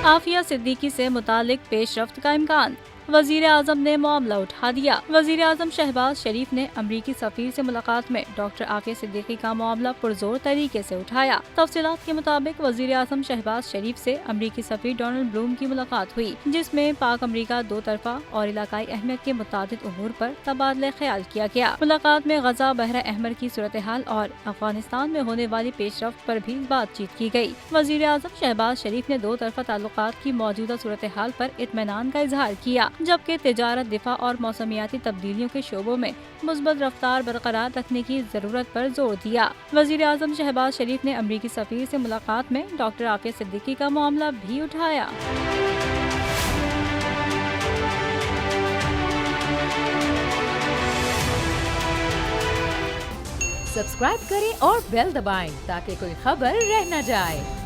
आफिया सिद्दीकी से मुतालिक पेशरफ्त का इम्कान, वजीर आजम ने मामला उठा दिया। वजीर आजम शहबाज शरीफ ने अमरीकी सफीर से मुलाकात में डॉक्टर आफिया सिद्दीकी का मामला पुरजोर तरीके से उठाया। तफसीलात के मुताबिक वजीर आजम शहबाज शरीफ से अमरीकी सफीर डोनाल्ड ब्लूम की मुलाकात हुई, जिसमें पाक अमरीका दो तरफा और इलाकाई अहमियत के मुताबिक उमूर पर तबादला ख्याल किया गया। मुलाकात में गजा बहर अहमर की सूरत हाल और अफगानिस्तान में होने वाली पेशरफ्त पर भी बातचीत की गई। वजीर आजम शहबाज शरीफ ने दो तरफा ताल्लुकात की मौजूदा सूरत हाल पर इत्मीनान का इजहार किया, जबकि तिजारत, दिफा और मौसमियाती तब्दीलियों के शोबों में मुस्बत रफ्तार बरकरार रखने की जरूरत पर जोर दिया। वजीर आजम शहबाज शरीफ ने अमरीकी सफीर से मुलाकात में डॉक्टर आफिया सिद्दीकी का मामला भी उठाया। सब्सक्राइब करें और बेल दबाएं ताकि कोई खबर रह न जाए।